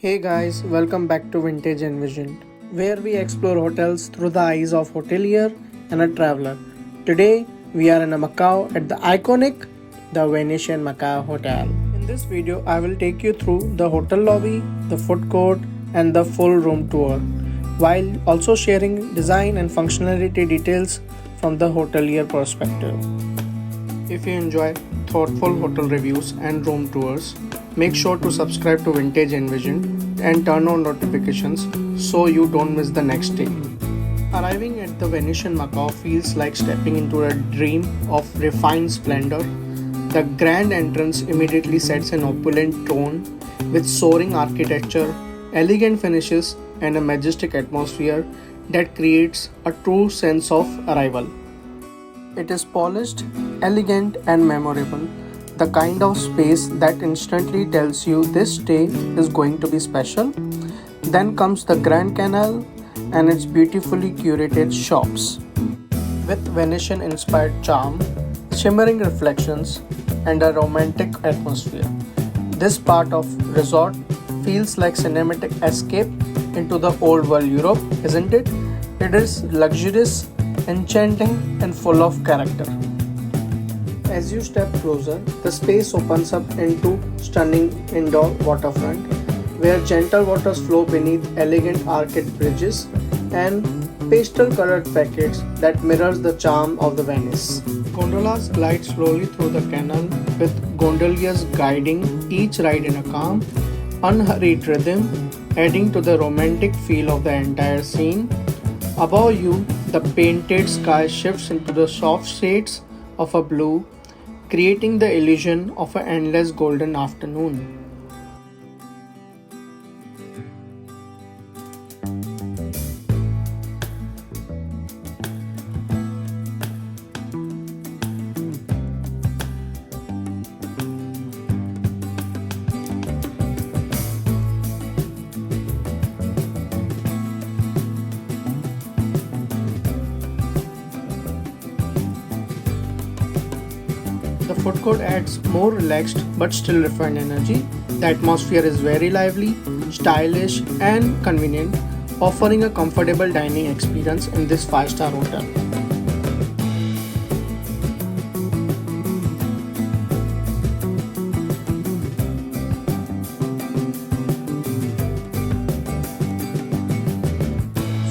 Hey guys, welcome back to Vintage Envisioned, where we explore hotels through the eyes of hotelier and a traveler. Today, we are in a Macau at the iconic the Venetian Macau Hotel. In this video, I will take you through the hotel lobby, the food court, and the full room tour, while also sharing design and functionality details from the hotelier perspective. If you enjoy thoughtful hotel reviews and room tours, make sure to subscribe to Vintage Envision and turn on notifications so you don't miss the next day. Arriving at the Venetian Macau feels like stepping into a dream of refined splendor. The grand entrance immediately sets an opulent tone with soaring architecture, elegant finishes, and a majestic atmosphere that creates a true sense of arrival. It is polished, elegant, and memorable, the kind of space that instantly tells you this stay is going to be special. Then comes the Grand Canal and its beautifully curated shops. With Venetian inspired charm, shimmering reflections, and a romantic atmosphere. This part of resort feels like cinematic escape into the old world Europe, isn't it? It is luxurious, enchanting, and full of character. As you step closer, the space opens up into stunning indoor waterfront, where gentle waters flow beneath elegant arched bridges and pastel-colored facades that mirrors the charm of the Venice. Gondolas glide slowly through the canal, with gondoliers guiding each ride in a calm, unhurried rhythm, adding to the romantic feel of the entire scene. Above you, the painted sky shifts into the soft shades of a blue, creating the illusion of an endless golden afternoon. The food court adds more relaxed but still refined energy. The atmosphere is very lively, stylish, and convenient, offering a comfortable dining experience in this 5-star hotel.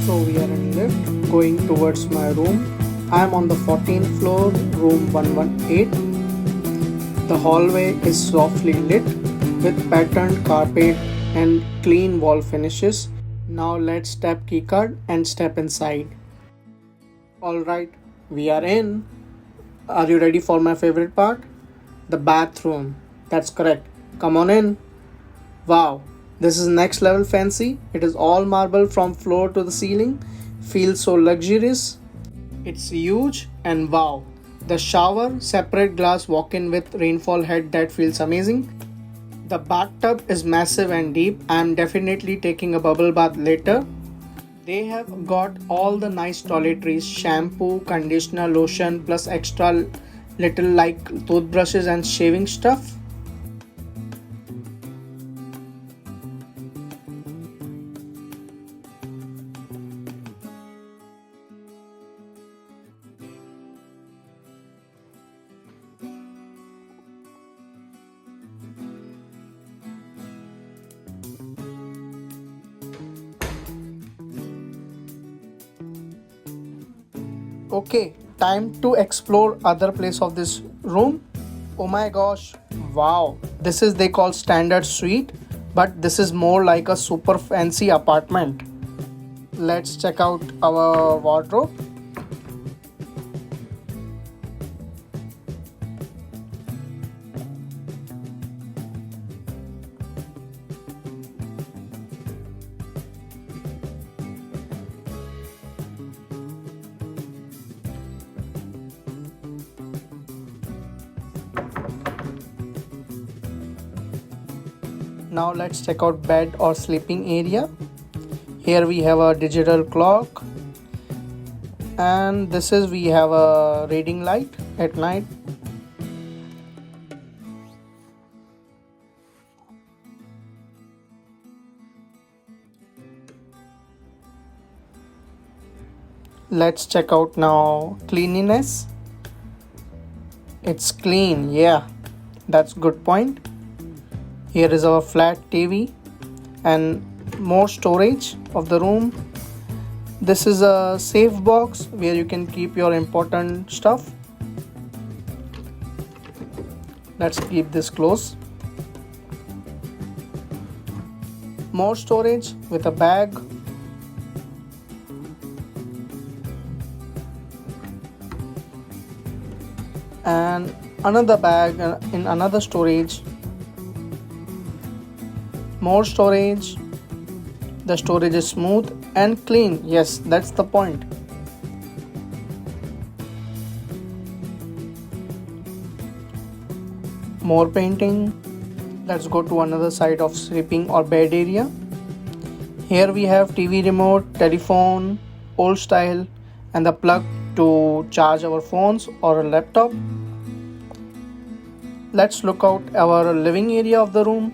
So we are in lift going towards my room. I am on the 14th floor, room 118. The hallway is softly lit with patterned carpet and clean wall finishes. Now let's tap keycard and step inside. Alright, we are in. Are you ready for my favorite part? The bathroom. That's correct. Come on in. Wow, this is next level fancy. It is all marble from floor to the ceiling. Feels so luxurious. It's huge and wow. The shower, separate glass walk-in with rainfall head that feels amazing. The bathtub is massive and deep. I am definitely taking a bubble bath later. They have got all the nice toiletries, shampoo, conditioner, lotion, plus extra little like toothbrushes and shaving stuff. Okay, time to explore other place of this room. Oh my gosh, wow. This is they call standard suite, but this is more like a super fancy apartment. Let's check out our wardrobe. Now let's check out bed or sleeping area. Here we have a digital clock, and this is we have a reading light at night. Let's check out now cleanliness. It's clean, yeah, that's good point. Here is our flat TV and more storage of the room. This is a safe box where you can keep your important stuff. Let's keep this close. More storage with a bag. And another bag in another storage. More storage. The storage is smooth and clean. Yes, that's the point. More painting. Let's go to another side of sleeping or bed area. Here we have TV remote, telephone, old style, and the plug to charge our phones or a laptop. Let's look out our living area of the room.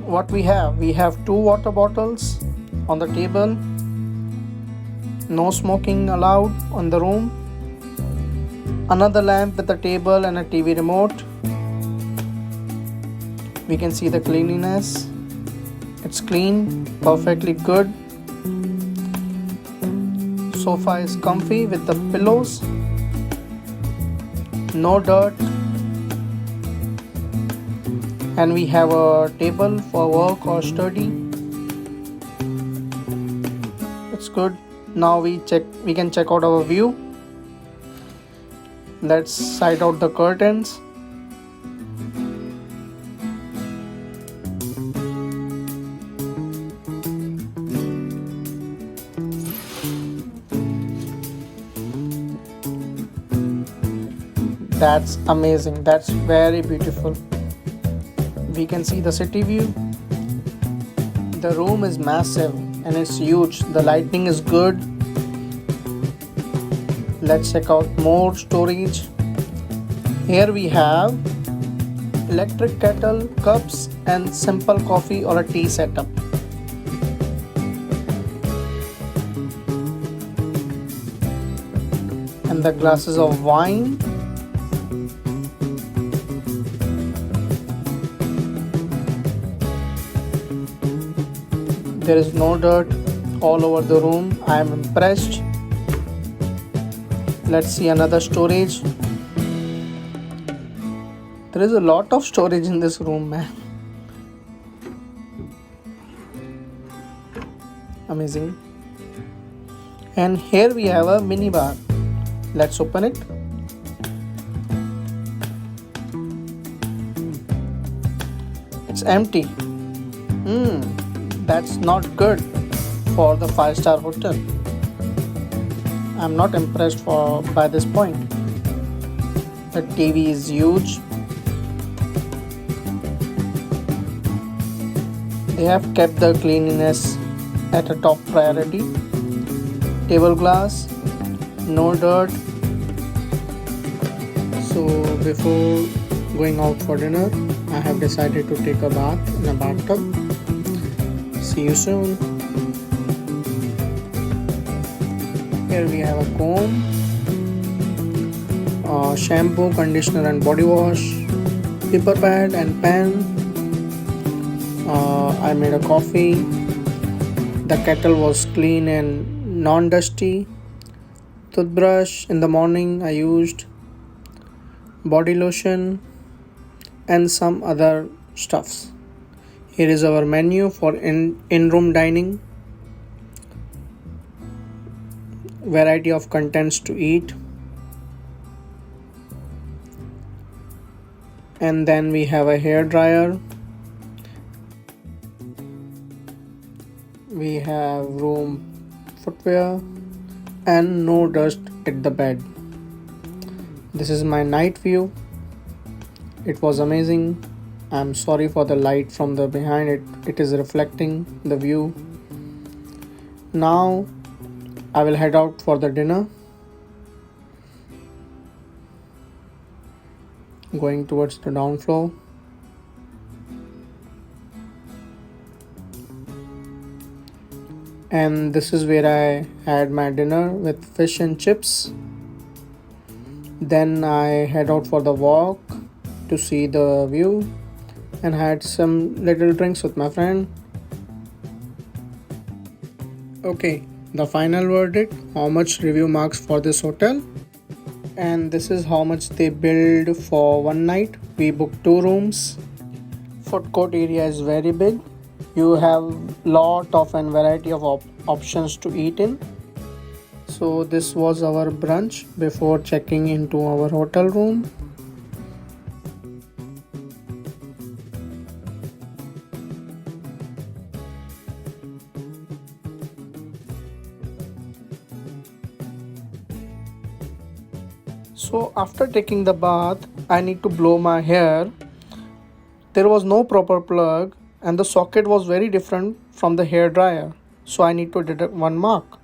What we have 2 water bottles on the table. No smoking allowed on the room. Another lamp with a table and a TV remote. We can see the cleanliness. It's clean, perfectly good. Sofa is comfy with the pillows. No dirt. And we have a table for work or study. It's good. Now we can check out our view. Let's side out the curtains. That's amazing. That's very beautiful. We can see the city view. The room is massive and it's huge. The lighting is good. Let's check out more storage. Here we have electric kettle, cups, and simple coffee or a tea setup. And the glasses of wine. There is no dirt all over the room. I am impressed. Let's see another storage. There is a lot of storage in this room, man. Amazing. And here we have a mini bar. Let's open it. It's empty. That's not good for the 5-star hotel. I'm not impressed by this point. The TV is huge. They have kept the cleanliness at a top priority. Table glass, no dirt. So before going out for dinner, I have decided to take a bath in a bathtub. See you soon. Here we have a comb, shampoo, conditioner and body wash, paper pad and pen. I made a coffee. The kettle was clean and non-dusty. Toothbrush in the morning I used. Body lotion and some other stuffs. Here is our menu for in-room dining. Variety of contents to eat. And then we have a hair dryer. We have room footwear and no dust at the bed. This is my night view. It was amazing. I'm sorry for the light from the behind it. It is reflecting the view. Now I will head out for the dinner. Going towards the down floor. And this is where I had my dinner with fish and chips. Then I head out for the walk to see the view and had some little drinks with my friend. Okay, the final verdict, how much review marks for this hotel? And this is how much they billed for one night. We booked 2 rooms. Food court area is very big. You have lot of and variety of options to eat in. So this was our brunch before checking into our hotel room. So after taking the bath, I need to blow my hair. There was no proper plug and the socket was very different from the hair dryer. So I need to deduct 1 mark.